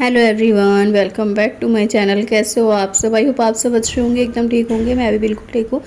Hello everyone, welcome back to my channel. कैसे हो आप सब? आई होप आप सब अच्छे होंगे, एकदम ठीक होंगे। मैं भी बिल्कुल ठीक हूँ।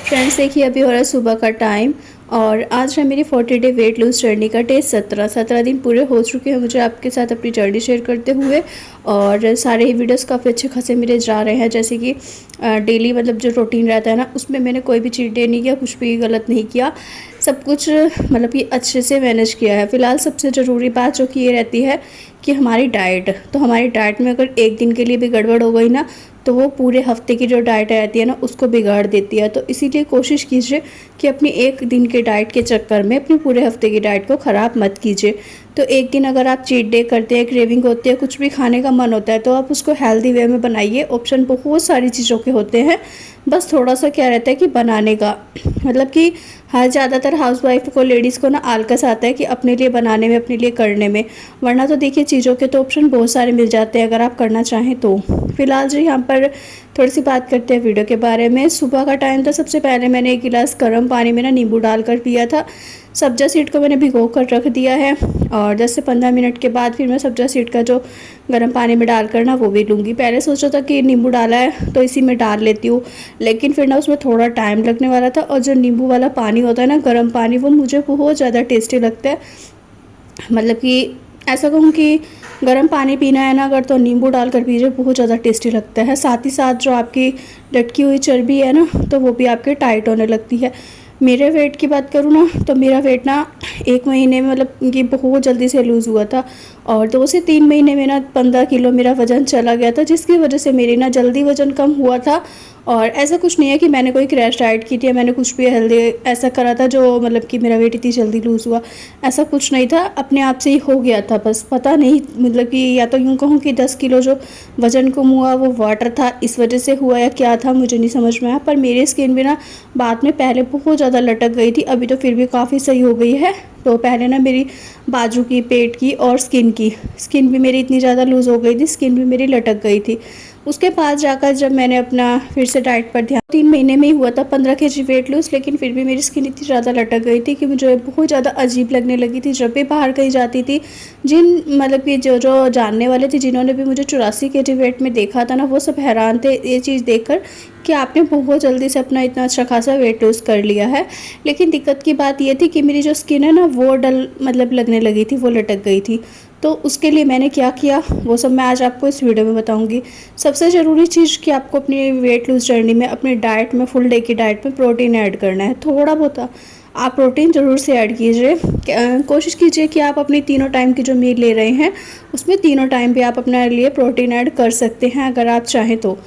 फ्रेंड्स देखिए, अभी हो रहा है सुबह का टाइम और आज है मेरी 40 डे वेट लूज जर्नी का डे 17 दिन पूरे हो चुके हैं मुझे आपके साथ अपनी जर्नी शेयर करते हुए। और सारे ही वीडियोस काफ़ी अच्छे खासे मेरे जा रहे हैं, जैसे कि डेली मतलब जो रूटीन रहता है ना, उसमें मैंने कोई भी चीट डे नहीं किया, कुछ भी गलत नहीं किया, सब कुछ मतलब कि अच्छे से मैनेज किया है। फ़िलहाल सबसे ज़रूरी बात जो कि ये रहती है कि हमारी डाइट, तो हमारी डाइट में अगर एक दिन के लिए भी गड़बड़ हो गई ना, तो वो पूरे हफ्ते की जो डाइट रहती है ना, उसको बिगाड़ देती है। तो इसीलिए कोशिश कीजिए कि अपनी एक दिन के डाइट के चक्कर में अपनी पूरे हफ्ते की डाइट को ख़राब मत कीजिए। तो एक दिन अगर आप चीट डे करते हैं, क्रेविंग होती है, कुछ भी खाने का मन होता है, तो आप उसको हेल्दी वे में बनाइए। ऑप्शन बहुत सारी चीज़ों के होते हैं, बस थोड़ा सा क्या रहता है कि बनाने का मतलब कि हर ज़्यादातर हाउसवाइफ को, लेडीज़ को ना आलकस आता है कि अपने लिए बनाने में, अपने लिए करने में। वरना तो देखिए चीज़ों के तो ऑप्शन बहुत सारे मिल जाते हैं अगर आप करना चाहें तो। फ़िलहाल जो यहाँ पर थोड़ी सी बात करते हैं वीडियो के बारे में। सुबह का टाइम था, सबसे पहले मैंने एक गिलास गर्म पानी में ना नींबू डालकर पिया था। सब्जा सीड को मैंने भिगो कर रख दिया है और 10 से 15 मिनट के बाद फिर मैं सब्जा सीड का जो गर्म पानी में डालकर ना वो भी लूँगी। पहले सोचा था कि नींबू डाला है तो इसी में डाल लेती हूँ, लेकिन फिर ना उसमें थोड़ा टाइम लगने वाला था। और जो नींबू वाला पानी होता है ना, गर्म पानी, वो मुझे बहुत ज़्यादा टेस्टी लगता है। मतलब कि ऐसा कहूँ कि गर्म पानी पीना है ना अगर, तो नींबू डालकर पीजिए, बहुत ज़्यादा टेस्टी लगता है। साथ ही साथ जो आपकी लटकी हुई चर्बी है ना, तो वो भी आपके टाइट होने लगती है। मेरे वेट की बात करूँ ना, तो मेरा वेट ना 1 महीने में मतलब कि बहुत जल्दी से लूज़ हुआ था और 2 से 3 महीने में ना 15 किलो मेरा वज़न चला गया था, जिसकी वजह से मेरी ना जल्दी वज़न कम हुआ था। और ऐसा कुछ नहीं है कि मैंने कोई क्रैश डाइट की थी या मैंने कुछ भी हेल्दी ऐसा करा था जो मतलब कि मेरा वेट इतनी जल्दी लूज़ हुआ। ऐसा कुछ नहीं था, अपने आप से ही हो गया था। बस पता नहीं, मतलब कि या तो यूँ कहूँ कि 10 किलो जो वज़न कम हुआ वो वाटर था, इस वजह से हुआ या क्या था मुझे नहीं समझ में आया। पर मेरी स्किन भी ना बाद में पहले बहुत ज़्यादा लटक गई थी, अभी तो फिर भी काफ़ी सही हो गई है। तो पहले ना मेरी बाजू की, पेट की और स्किन भी मेरी इतनी ज़्यादा लूज़ हो गई थी, स्किन भी मेरी लटक गई थी। उसके बाद जाकर जब मैंने अपना फिर से डाइट पर ध्यान, 3 महीने में ही हुआ था 15 केजी वेट लूज़, लेकिन फिर भी मेरी स्किन इतनी ज़्यादा लटक गई थी कि मुझे बहुत ज़्यादा अजीब लगने लगी थी। जब भी बाहर कहीं जाती थी, जिन मतलब कि जो जो जानने वाले थे, जिन्होंने भी मुझे 84 केजी वेट में देखा था ना, वो सब हैरान थे ये चीज़ देखकर कि आपने बहुत जल्दी से अपना इतना अच्छा खासा वेट लूज़ कर लिया है। लेकिन दिक्कत की बात ये थी कि मेरी जो स्किन है ना, वो डल मतलब लगने लगी थी, वो लटक गई थी। तो उसके लिए मैंने क्या किया वो सब मैं आज आपको इस वीडियो में बताऊंगी। सबसे ज़रूरी चीज़ कि आपको अपनी वेट लूज़ जर्नी में, अपनी डाइट में, फुल डे की डाइट में प्रोटीन ऐड करना है। थोड़ा बहुत आप प्रोटीन ज़रूर से ऐड कीजिए। कोशिश कीजिए कि आप अपनी तीनों टाइम की जो मील ले रहे हैं, उसमें तीनों टाइम पे आप अपने लिए प्रोटीन ऐड कर सकते हैं अगर आप चाहें तो।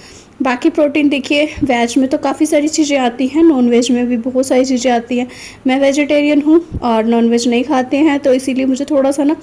बाकी प्रोटीन देखिए, वेज में तो काफ़ी सारी चीज़ें आती हैं, नॉन वेज में भी बहुत सारी चीज़ें आती हैं। मैं वेजिटेरियन हूँ और नॉन वेज नहीं खाते हैं, तो इसीलिए मुझे थोड़ा सा ना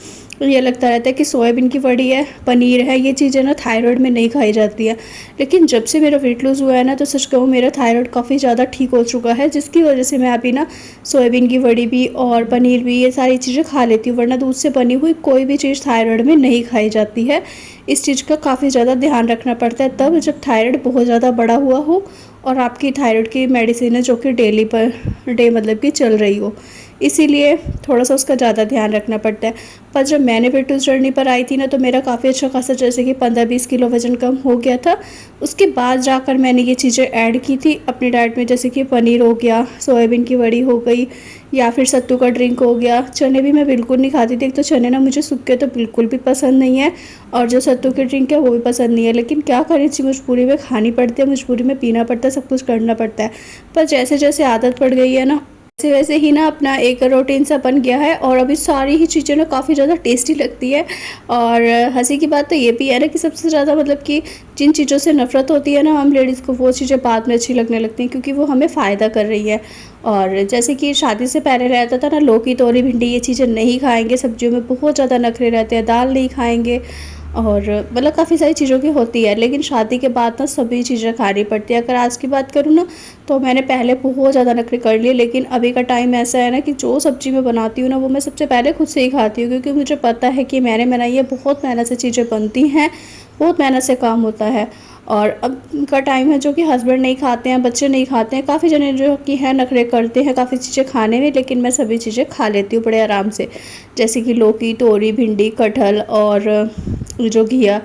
ये लगता रहता है कि सोयाबीन की बड़ी है, पनीर है, ये चीज़ें ना थायराइड में नहीं खाई जाती है। लेकिन जब से मेरा वेट लूज़ हुआ है ना, तो सच कहूँ मेरा थायराइड काफ़ी ज़्यादा ठीक हो चुका है, जिसकी वजह से मैं अभी ना सोयाबीन की बड़ी भी और पनीर भी, ये सारी चीज़ें खा लेती हूँ। वरना दूध से बनी हुई कोई भी चीज़ थायराइड में नहीं खाई जाती है। इस चीज़ का काफ़ी ज़्यादा ध्यान रखना पड़ता है तब, जब थायराइड बहुत ज़्यादा बड़ा हुआ हो और आपकी थायराइड की मेडिसिन है जो कि डेली पर डे मतलब कि चल रही हो, इसीलिए थोड़ा सा उसका ज़्यादा ध्यान रखना पड़ता है। पर जब मैंने वेट लूज़ जर्नी पर आई थी ना, तो मेरा काफ़ी अच्छा खासा, जैसे कि 15-20 किलो वज़न कम हो गया था। उसके बाद जाकर मैंने ये चीज़ें ऐड की थी अपनी डाइट में, जैसे कि पनीर हो गया, सोयाबीन की बड़ी हो गई, या फिर सत्तू का ड्रिंक हो गया। चने भी मैं बिल्कुल नहीं खाती थी, तो चने ना मुझे सूखे तो बिल्कुल भी पसंद नहीं है, और जो सत्तू की ड्रिंक है वो भी पसंद नहीं है। लेकिन क्या करें, इसी मजबूरी में खानी पड़ती है, मजबूरी में पीना पड़ता है, सब कुछ करना पड़ता है। पर जैसे जैसे आदत पड़ गई है ना, वैसे वैसे ही ना अपना एक रूटीन सा बन गया है, और अभी सारी ही चीज़ें ना काफ़ी ज़्यादा टेस्टी लगती है। और हंसी की बात तो ये भी है ना कि सबसे ज़्यादा मतलब कि जिन चीज़ों से नफ़रत होती है ना हम लेडीज़ को, वो चीज़ें बाद में अच्छी लगने लगती हैं, क्योंकि वो हमें फ़ायदा कर रही है। और जैसे कि शादी से पहले रहता था ना, लौकी, तोरी, भिंडी, ये चीज़ें नहीं खाएंगे, सब्जियों में बहुत ज़्यादा नखरे रहते हैं, दाल नहीं खाएंगे, और मतलब काफ़ी सारी चीज़ों की होती है। लेकिन शादी के बाद ना सभी चीज़ें खानी पड़ती है। अगर आज की बात करूँ ना, तो मैंने पहले बहुत ज़्यादा नखरे कर लिए, लेकिन अभी का टाइम ऐसा है ना कि जो सब्ज़ी मैं बनाती हूँ ना, वो मैं सबसे पहले खुद से ही खाती हूँ, क्योंकि मुझे पता है कि मैंने बनाई है, बहुत मेहनत से चीज़ें बनती हैं, बहुत मेहनत से काम होता है। और अब का टाइम है जो कि हस्बैंड नहीं खाते हैं, बच्चे नहीं खाते हैं, काफ़ी जने जो कि है नखरे करते हैं काफ़ी चीज़ें खाने में, लेकिन मैं सभी चीज़ें खा लेती हूँ बड़े आराम से। जैसे कि लौकी, तोरी, भिंडी, कटहल और जो घिया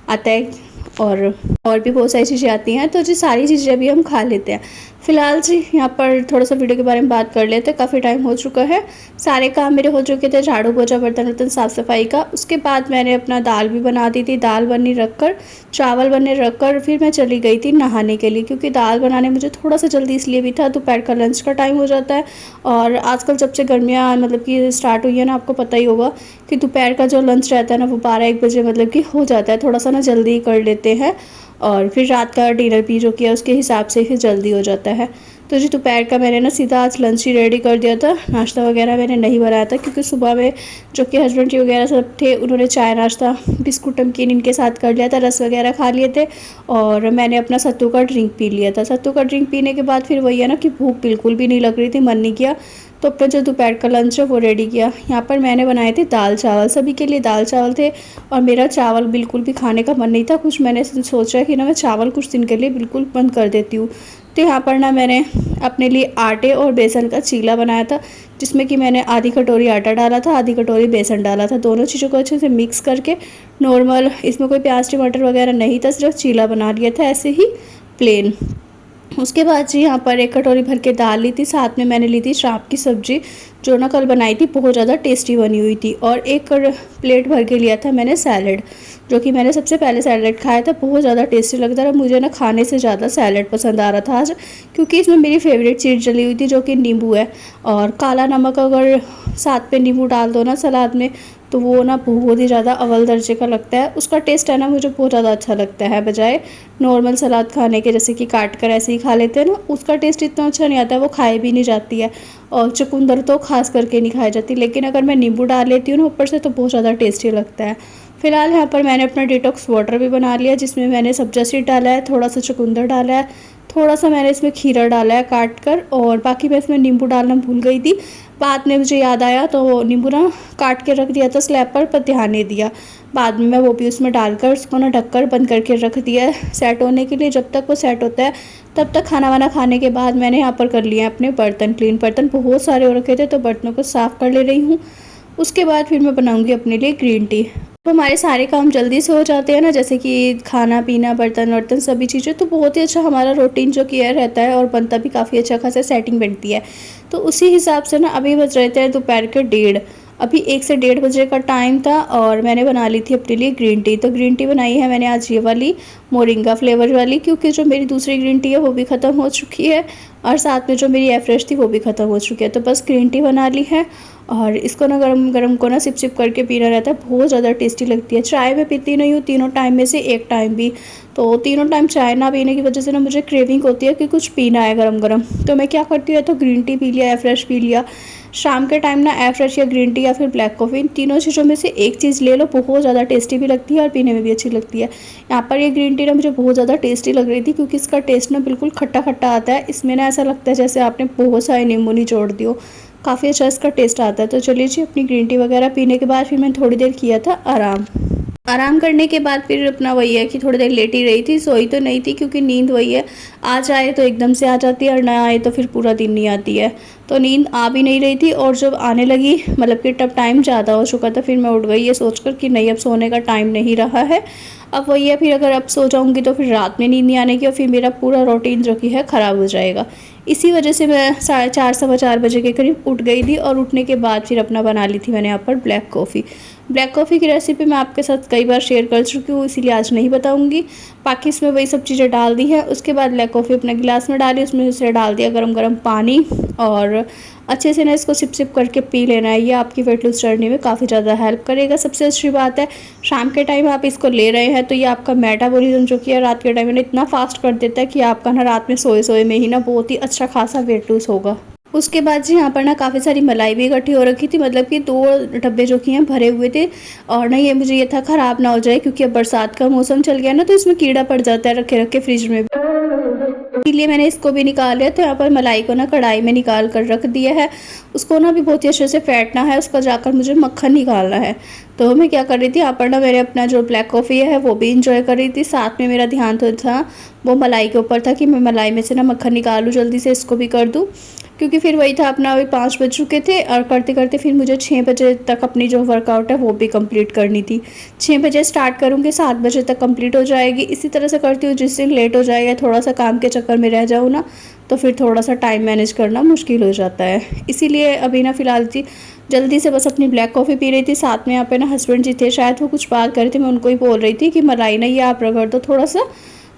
आता है और भी बहुत सारी चीज़ें आती हैं, तो जी सारी चीज़ें अभी हम खा लेते हैं। फ़िलहाल जी यहाँ पर थोड़ा सा वीडियो के बारे में बात कर लेते हैं। काफ़ी टाइम हो चुका है, सारे काम मेरे हो चुके थे, झाड़ू पोछा बर्तन वर्तन साफ़ सफाई का। उसके बाद मैंने अपना दाल भी बना दी थी, दाल बनने रख कर, चावल बनने रख कर फिर मैं चली गई थी नहाने के लिए, क्योंकि दाल बनाने मुझे थोड़ा सा जल्दी इसलिए भी था, दोपहर का लंच का टाइम हो जाता है। और आजकल जब से गर्मियाँ मतलब कि स्टार्ट हुई है ना, आपको पता ही होगा कि दोपहर का जो लंच रहता है ना वो 12-1 बजे मतलब कि हो जाता है, थोड़ा सा ना जल्दी ही कर लेते हैं। और फिर रात का डिनर भी जो किया उसके हिसाब से फिर जल्दी हो जाता है। तो जी दोपहर का मैंने ना सीधा आज लंच ही रेडी कर दिया था, नाश्ता वगैरह मैंने नहीं बनाया था, क्योंकि सुबह में जो कि हस्बैंड जी वगैरह सब थे उन्होंने चाय नाश्ता बिस्कुट नमकीन इनके साथ कर लिया था, रस वगैरह खा लिए थे। और मैंने अपना सत्तू का ड्रिंक पी लिया था। सत्तू का ड्रिंक पीने के बाद फिर वही है ना कि भूख बिल्कुल भी नहीं लग रही थी, मन नहीं किया, तो अपना जो दोपहर का लंच है वो रेडी किया। यहाँ पर मैंने बनाए थे दाल चावल, सभी के लिए दाल चावल थे। और मेरा चावल बिल्कुल भी खाने का मन नहीं था, कुछ मैंने सोचा कि ना मैं चावल कुछ दिन के लिए बिल्कुल बंद कर देती हूँ। तो यहाँ पर ना मैंने अपने लिए आटे और बेसन का चीला बनाया था, जिसमें कि मैंने आधी कटोरी आटा डाला था, आधी कटोरी बेसन डाला था, दोनों चीज़ों को अच्छे से मिक्स करके नॉर्मल, इसमें कोई प्याज टमाटर वगैरह नहीं था, सिर्फ चीला बना लिया था ऐसे ही प्लेन। उसके बाद जी यहाँ पर 1 कटोरी भर के दाल ली थी, साथ में मैंने ली थी चाप की सब्ज़ी, जो ना कल बनाई थी, बहुत ज़्यादा टेस्टी बनी हुई थी। और 1 प्लेट भर के लिया था मैंने सैलड, जो कि मैंने सबसे पहले सैलड खाया था, बहुत ज़्यादा टेस्टी लगता था। मुझे ना खाने से ज़्यादा सैलड पसंद आ रहा था आज, क्योंकि इसमें मेरी फेवरेट चीज़ डली हुई थी जो कि नींबू है। और काला नमक अगर साथ पे नींबू डाल दो ना सलाद में, तो वो ना बहुत ही ज़्यादा अव्वल दर्जे का लगता है। उसका टेस्ट है ना मुझे बहुत ज़्यादा अच्छा लगता है, बजाय नॉर्मल सलाद खाने के, जैसे कि काट कर ऐसे ही खा लेते हैं ना, उसका टेस्ट इतना अच्छा नहीं आता है, वो खाई भी नहीं जाती है। और चुकंदर तो खास करके नहीं खाई जाती, लेकिन अगर मैं नींबू डाल लेती हूँ ना ऊपर से, तो बहुत ज़्यादा टेस्टी लगता है। फिलहाल यहाँ पर मैंने अपना डिटॉक्स वाटर भी बना लिया, जिसमें मैंने सब्जा सीड डाला है, थोड़ा सा चुकंदर डाला है, थोड़ा सा मैंने इसमें खीरा डाला है काट कर, और बाकी मैं इसमें नींबू डालना भूल गई थी, बाद में मुझे याद आया तो नींबू ना काट के रख दिया था स्लैब पर ध्यान नहीं दिया। बाद में मैं वो भी उसमें डालकर उसको ना ढककर बंद करके रख दिया है सेट होने के लिए। जब तक वो सेट होता है तब तक खाना वाना खाने के बाद मैंने यहाँ पर कर लिया अपने बर्तन क्लीन। बर्तन बहुत सारे हो रखे थे, तो बर्तनों को साफ़ कर ले रही हूँ। उसके बाद फिर मैं बनाऊँगी अपने लिए ग्रीन टी। तो हमारे सारे काम जल्दी से हो जाते हैं ना, जैसे कि खाना पीना बर्तन वर्तन सभी चीज़ें, तो बहुत ही अच्छा हमारा रूटीन जो किया रहता है, और बनता भी काफ़ी अच्छा खासा सेटिंग बनती है। तो उसी हिसाब से ना अभी बज रहे थे दोपहर के 1:30, अभी 1 से 1:30 बजे का टाइम था, और मैंने बना ली थी अपने लिए ग्रीन टी। तो ग्रीन टी बनाई है मैंने आज ये वाली मोरिंगा फ्लेवर वाली, क्योंकि जो मेरी दूसरी ग्रीन टी है वो भी ख़त्म हो चुकी है, और साथ में जो मेरी एफ्रेश थी वो भी ख़त्म हो चुकी है। तो बस ग्रीन टी बना ली है, और इसको ना गरम गरम को ना सिप सिप करके पीना रहता है, बहुत ज़्यादा टेस्टी लगती है। चाय मैं पीती नहीं हूँ तीनों टाइम में से एक टाइम भी, तो तीनों टाइम चाय ना पीने की वजह से ना मुझे क्रेविंग होती है कि कुछ पीना है गरम गरम। तो मैं क्या करती हूँ, तो ग्रीन टी पी लिया, एफ्रेश पी लिया। शाम के टाइम ना एफ्रेश या ग्रीन टी या फिर ब्लैक कॉफ़ी, इन तीनों चीज़ों में से एक चीज़ ले लो, बहुत ज़्यादा टेस्टी भी लगती है और पीने में भी अच्छी लगती है। यहाँ पर ये ग्रीन टी ना मुझे बहुत ज़्यादा टेस्टी लग रही थी, क्योंकि इसका टेस्ट ना बिल्कुल खट्टा खट्टा आता है। इसमें ना ऐसा लगता है जैसे आपने बहुत सारे नींबू निचोड़ दियो, काफ़ी अच्छा इसका टेस्ट आता है। तो चलिए जी, अपनी ग्रीन टी वगैरह पीने के बाद फिर मैंने थोड़ी देर किया था आराम करने के बाद फिर अपना वही है कि थोड़ी देर लेटी रही थी, सोई तो नहीं थी, क्योंकि नींद वही है, आ जाए तो एकदम से आ जाती है और ना आए तो फिर पूरा दिन नहीं आती है। तो नींद आ भी नहीं रही थी, और जब आने लगी मतलब कि तब टाइम ज़्यादा हो चुका था, फिर मैं उठ गई ये सोचकर कि नहीं अब सोने का टाइम नहीं रहा है। अब वही है, फिर अगर अब सो जाऊँगी तो फिर रात में नींद नहीं आने की, और फिर मेरा पूरा रूटीन जो कि है ख़राब हो जाएगा। इसी वजह से मैं 4:30 सवा 4 बजे के करीब उठ गई थी, और उठने के बाद फिर अपना बना ली थी मैंने यहाँ पर ब्लैक कॉफ़ी। ब्लैक कॉफ़ी की रेसिपी मैं आपके साथ कई बार शेयर कर चुकी हूँ, इसीलिए आज नहीं बताऊँगी। बाकी इसमें वही सब चीज़ें डाल दी हैं। उसके बाद ब्लैक कॉफ़ी अपने गिलास में डाली, उसमें से डाल दिया गरम गरम पानी, और अच्छे से ना इसको सिप सिप करके पी लेना है। ये आपकी वेट लूज जर्नी में काफ़ी ज़्यादा हेल्प करेगा। सबसे अच्छी बात है, शाम के टाइम आप इसको ले रहे हैं तो ये आपका मेटाबॉलिज्म जो कि है रात के टाइम में इतना फास्ट कर देता है कि आपका ना रात में सोए सोए में ही ना बहुत ही अच्छा खासा वेट लूज होगा। उसके बाद जी यहाँ पर ना काफ़ी सारी मलाई भी इकट्ठी हो रखी थी, मतलब कि 2 डब्बे जो कि हैं भरे हुए थे। और ना ये मुझे ये था ख़राब ना हो जाए, क्योंकि अब बरसात का मौसम चल गया ना, तो इसमें कीड़ा पड़ जाता है रखे रखे फ्रिज में। इसलिए मैंने इसको भी निकाल लिया। तो यहाँ पर मलाई को ना कढ़ाई में निकाल कर रख दिया है। उसको ना भी बहुत ही अच्छे से फेंटना है, उसका जाकर मुझे मक्खन निकालना है। तो मैं क्या कर रही थी, यहाँ पर ना मैंने अपना जो ब्लैक कॉफ़ी है वो भी इंजॉय कर रही थी। साथ में मेरा ध्यान तो था वो मलाई के ऊपर था कि मैं मलाई में से ना मक्खन निकालूँ, जल्दी से इसको भी कर दूँ, क्योंकि फिर वही था अपना अभी 5 बज चुके थे और करते करते फिर मुझे 6 बजे तक अपनी जो वर्कआउट है वो भी कंप्लीट करनी थी। 6 बजे स्टार्ट करूँगी, 7 बजे तक कंप्लीट हो जाएगी। इसी तरह से करती हूँ। जिस दिन लेट हो जाए या थोड़ा सा काम के चक्कर में रह जाऊँ ना, तो फिर थोड़ा सा टाइम मैनेज करना मुश्किल हो जाता है। इसीलिए अभी ना फ़िलहाल जी जल्दी से बस अपनी ब्लैक कॉफ़ी पी रही थी। साथ में यहाँ पे ना हस्बैंड जी थे, शायद वो कुछ बात कर रहे थे, मैं उनको ही बोल रही थी कि मलाई ना ये आप रगड़ दो थोड़ा सा।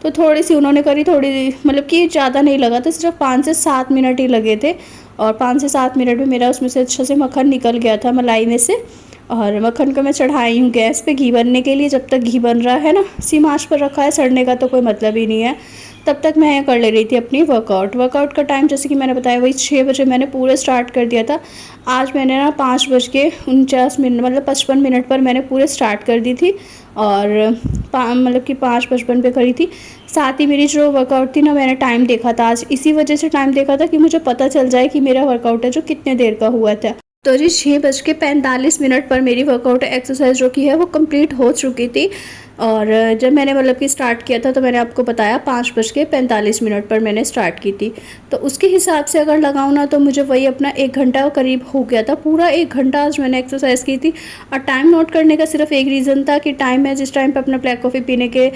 तो थोड़ी सी उन्होंने करी, थोड़ी मतलब कि ज़्यादा नहीं लगा था, सिर्फ 5 से 7 मिनट ही लगे थे। और 5 से 7 मिनट में मेरा उसमें से अच्छा से मक्खन निकल गया था मलाई में से। और मक्खन को मैं चढ़ाई हूँ गैस पे घी बनने के लिए। जब तक घी बन रहा है ना, सिम आंच पर रखा है, सड़ने का तो कोई मतलब ही नहीं है। तब तक मैं कर ले रही थी अपनी वर्कआउट का टाइम जैसे कि मैंने बताया वही 6 बजे मैंने पूरे स्टार्ट कर दिया था। आज मैंने ना 5:49 मतलब 55 मिनट पर मैंने पूरे स्टार्ट कर दी थी। और मतलब कि 5:55 पे करी थी। साथ ही मेरी जो वर्कआउट थी ना, मैंने टाइम देखा था आज, इसी वजह से टाइम देखा था कि मुझे पता चल जाए कि मेरा वर्कआउट है जो कितने देर का हुआ था। तो जी 6:45 पर मेरी वर्कआउट एक्सरसाइज जो की है वो कंप्लीट हो चुकी थी। और जब मैंने मतलब कि स्टार्ट किया था तो मैंने आपको बताया 5:45 पर मैंने स्टार्ट की थी। तो उसके हिसाब से अगर लगाऊँ ना तो मुझे वही अपना 1 घंटा करीब हो गया था। पूरा 1 घंटा आज मैंने एक्सरसाइज की थी। और टाइम नोट करने का सिर्फ एक रीज़न था कि टाइम मैं जिस टाइम पर अपना ब्लैक कॉफ़ी पीने के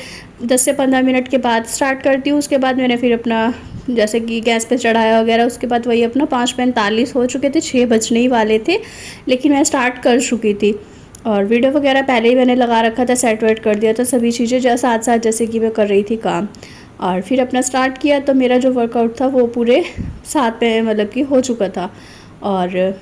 10 से 15 मिनट के बाद स्टार्ट करती हूँ, उसके बाद मैंने फिर अपना जैसे कि गैस पे चढ़ाया वगैरह, उसके बाद वही अपना 5:45 हो चुके थे, 6 बजने ही वाले थे, लेकिन मैं स्टार्ट कर चुकी थी। और वीडियो वगैरह पहले ही मैंने लगा रखा था, सेट वेट कर दिया था सभी चीज़ें जो साथ साथ जैसे कि मैं कर रही थी काम। और फिर अपना स्टार्ट किया तो मेरा जो वर्कआउट था वो पूरे 7 पे मतलब कि हो चुका था। और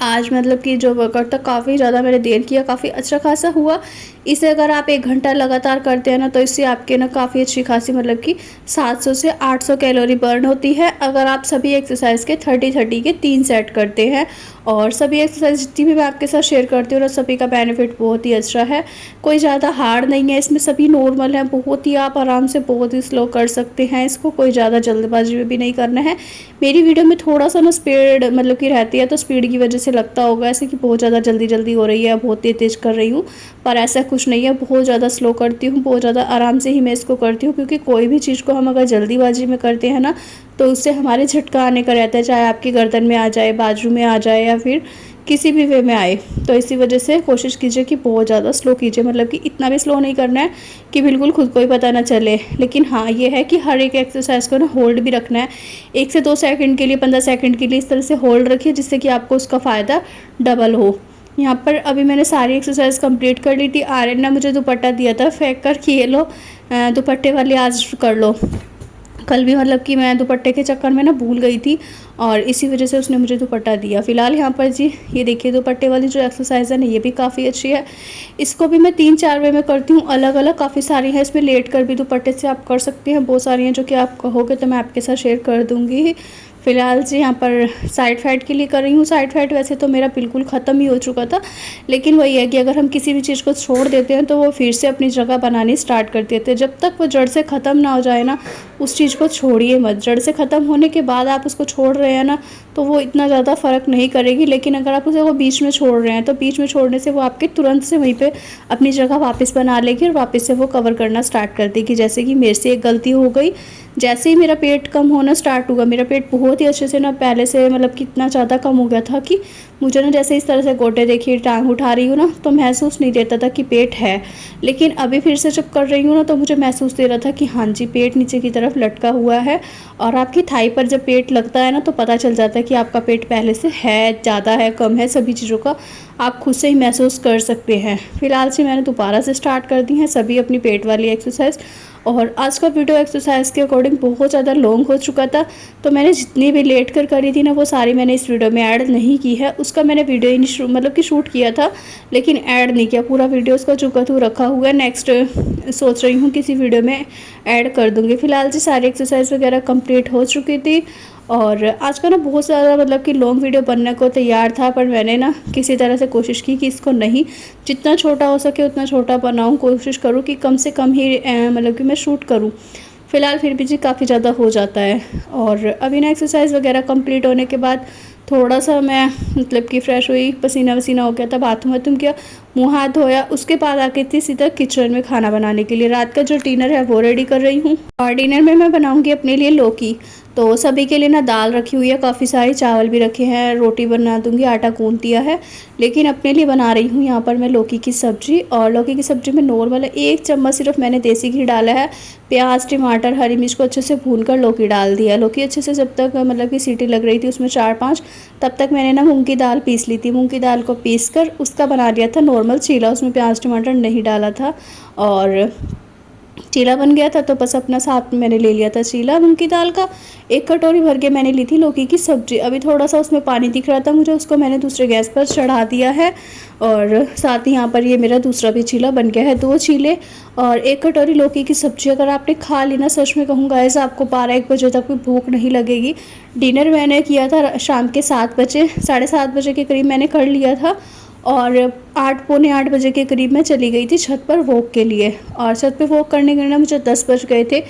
आज मतलब कि जो वर्कआउट था काफ़ी ज़्यादा मैंने देर किया, काफ़ी अच्छा खासा हुआ। इसे अगर आप 1 घंटा लगातार करते हैं ना तो इससे आपके ना काफ़ी अच्छी खासी मतलब कि 700 से 800 कैलोरी बर्न होती है, अगर आप सभी एक्सरसाइज के 30-30 के 3 सेट करते हैं। और सभी एक्सरसाइज जितनी भी मैं आपके साथ शेयर करती हूँ ना, सभी का बेनिफिट बहुत ही अच्छा है। कोई ज़्यादा हार्ड नहीं है इसमें, सभी नॉर्मल है, बहुत ही आप आराम से बहुत ही स्लो कर सकते हैं इसको, कोई ज़्यादा जल्दबाजी में भी नहीं करना है। मेरी वीडियो में थोड़ा सा ना स्पीड मतलब कि रहती है, तो स्पीड की वजह से लगता होगा ऐसे कि बहुत ज़्यादा जल्दी जल्दी हो रही है, बहुत तेज तेज कर रही हूँ, पर ऐसा कुछ नहीं है। बहुत ज़्यादा स्लो करती हूँ, बहुत ज़्यादा आराम से ही मैं इसको करती हूँ, क्योंकि कोई भी चीज़ को हम अगर जल्दीबाजी में करते हैं ना तो उससे हमारे झटका आने का रहता है, चाहे आपकी गर्दन में आ जाए, बाजू में आ जाए या फिर किसी भी वे में आए। तो इसी वजह से कोशिश कीजिए कि बहुत ज़्यादा स्लो कीजिए, मतलब कि इतना भी स्लो नहीं करना है कि बिल्कुल खुद को ही पता ना चले। लेकिन हाँ ये है कि हर एक एक्सरसाइज को ना होल्ड भी रखना है, 1 से 2 सेकंड के लिए, 15 सेकंड के लिए इस तरह से होल्ड रखिए जिससे कि आपको उसका फ़ायदा डबल हो। यहाँ पर अभी मैंने सारी एक्सरसाइज कंप्लीट कर ली थी। आर्यन ने मुझे दुपट्टा दिया था फेंक कर कि ये लो दुपट्टे वाली आज कर लो। कल भी मतलब कि मैं दुपट्टे के चक्कर में ना भूल गई थी और इसी वजह से उसने मुझे दुपट्टा दिया। फ़िलहाल यहाँ पर जी ये देखिए दुपट्टे वाली जो एक्सरसाइज है ना, ये भी काफ़ी अच्छी है। इसको भी मैं 3-4 वे में करती हूँ, अलग अलग काफ़ी सारी हैं इसमें, लेट कर भी दुपट्टे से आप कर सकते हैं। बहुत सारी हैं जो कि आप कहोगे तो मैं आपके साथ शेयर कर दूँगी। फ़िलहाल जी यहाँ पर साइड फैट के लिए कर रही हूँ। साइड फैट वैसे तो मेरा बिल्कुल ख़त्म ही हो चुका था, लेकिन वही है कि अगर हम किसी भी चीज़ को छोड़ देते हैं तो वो फिर से अपनी जगह बनानी स्टार्ट कर देते हैं। जब तक वो जड़ से ख़त्म ना हो जाए ना, उस चीज़ को छोड़िए मत। जड़ से ख़त्म होने के बाद आप उसको छोड़ रहे हैं ना तो वो इतना ज़्यादा फ़र्क नहीं करेगी, लेकिन अगर आप उसे वो बीच में छोड़ रहे हैं तो बीच में छोड़ने से वो आपके तुरंत से वहीं पे अपनी जगह वापस बना लेगी और वापस से वो कवर करना स्टार्ट कर देगी। जैसे कि मेरे से एक गलती हो गई, जैसे ही मेरा पेट कम होना स्टार्ट हुआ, मेरा पेट बहुत ही अच्छे से ना पहले से मतलब कितना ज़्यादा कम हो गया था कि मुझे ना जैसे इस तरह से गोटे देखिए टांग उठा रही हूँ ना तो महसूस नहीं देता था कि पेट है। लेकिन अभी फिर से जब कर रही हूँ ना तो मुझे महसूस दे रहा था कि हाँ जी पेट नीचे की तरफ लटका हुआ है। और आपकी थाई पर जब पेट लगता है ना तो पता चल जाता है कि आपका पेट पहले से है, ज़्यादा है, कम है, सभी चीज़ों का आप खुद से ही महसूस कर सकते हैं। फ़िलहाल से मैंने दोबारा से स्टार्ट कर दी हैं सभी अपनी पेट वाली एक्सरसाइज। और आज का वीडियो एक्सरसाइज के अकॉर्डिंग बहुत ज़्यादा लॉन्ग हो चुका था, तो मैंने जितनी भी लेट कर करी थी ना वो सारी मैंने इस वीडियो में ऐड नहीं की है। उसका मैंने वीडियो ही नहीं मतलब कि शूट किया था लेकिन ऐड नहीं किया, पूरा वीडियो उसका चुका तो रखा हुआ है। नेक्स्ट सोच रही हूँ किसी वीडियो में ऐड कर दूँगी। फ़िलहाल जी सारी एक्सरसाइज वगैरह कंप्लीट हो चुकी थी और आज का ना बहुत ज़्यादा मतलब कि लॉन्ग वीडियो बनने को तैयार था, पर मैंने ना किसी तरह से कोशिश की कि इसको नहीं, जितना छोटा हो सके उतना छोटा बनाऊं, कोशिश करूं कि कम से कम ही मतलब कि मैं शूट करूं। फ़िलहाल फिर भी जी काफ़ी ज़्यादा हो जाता है। और अभी ना एक्सरसाइज़ वगैरह कंप्लीट होने के बाद थोड़ा सा मैं मतलब कि फ़्रेश हुई, पसीना वसीना हो गया था, बाथरूम वाथरूम किया, मुँह हाथ धोया, उसके बाद आ गई थी सीधा किचन में खाना बनाने के लिए। रात का जो डिनर है वो रेडी कर रही हूँ और डिनर में मैं बनाऊँगी अपने लिए लौकी। तो सभी के लिए ना दाल रखी हुई है काफ़ी सारी, चावल भी रखे हैं, रोटी बना दूँगी, आटा गूँथ दिया है। लेकिन अपने लिए बना रही हूँ यहाँ पर मैं लौकी की सब्ज़ी। और लौकी की सब्ज़ी में नॉर्मल 1 चम्मच सिर्फ मैंने देसी घी डाला है। प्याज, टमाटर, हरी मिर्च को अच्छे से भूनकर लौकी डाल दिया। लौकी अच्छे से जब तक मतलब कि सीटी लग रही थी उसमें 4-5, तब तक मैंने ना मूँग की दाल पीस ली थी। मूँग की दाल को पीस कर उसका बना दिया था नॉर्मल चीला, उसमें प्याज टमाटर नहीं डाला था और चीला बन गया था। तो बस अपना साथ में मैंने ले लिया था चीला मूँग की दाल का। 1 कटोरी भर के मैंने ली थी लौकी की सब्ज़ी। अभी थोड़ा सा उसमें पानी दिख रहा था मुझे, उसको मैंने दूसरे गैस पर चढ़ा दिया है। और साथ ही यहाँ पर ये मेरा दूसरा भी चीला बन गया है, 2 चीले और 1 कटोरी लौकी की सब्ज़ी अगर आपने खा ली ना, सच में कहूँगा ऐसा आपको 12-1 बजे तक कोई भूख नहीं लगेगी। डिनर मैंने किया था शाम के 7 बजे, 7:30 बजे के करीब मैंने कर लिया था और 8 पौने 8 बजे के करीब मैं चली गई थी छत पर वॉक के लिए। और छत पे वॉक करने के ना मुझे 10 बज गए थे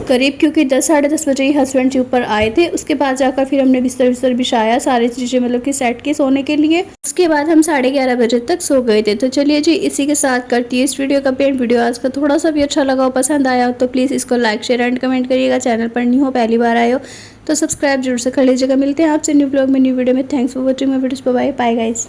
करीब, क्योंकि 10 साढ़े 10 बजे ही हस्बैंड जी ऊपर आए थे। उसके बाद जाकर फिर हमने बिस्तर विस्तर बिछाया, सारी चीज़ें मतलब कि सेट की सोने के लिए। उसके बाद हम 11:30 बजे तक सो गए थे। तो चलिए जी, इसी के साथ करती है इस वीडियो का पेंट। वीडियो आज का थोड़ा सा भी अच्छा लगा हो, पसंद आया हो तो प्लीज़ इसको लाइक शेयर एंड कमेंट करिएगा। चैनल पर नहीं हो, पहली बार आए हो तो सब्सक्राइब जरूर से कर लीजिएगा। मिलते हैं आपसे न्यू ब्लॉग में, न्यू वीडियो में। Thanks for watching my videos. Bye bye guys.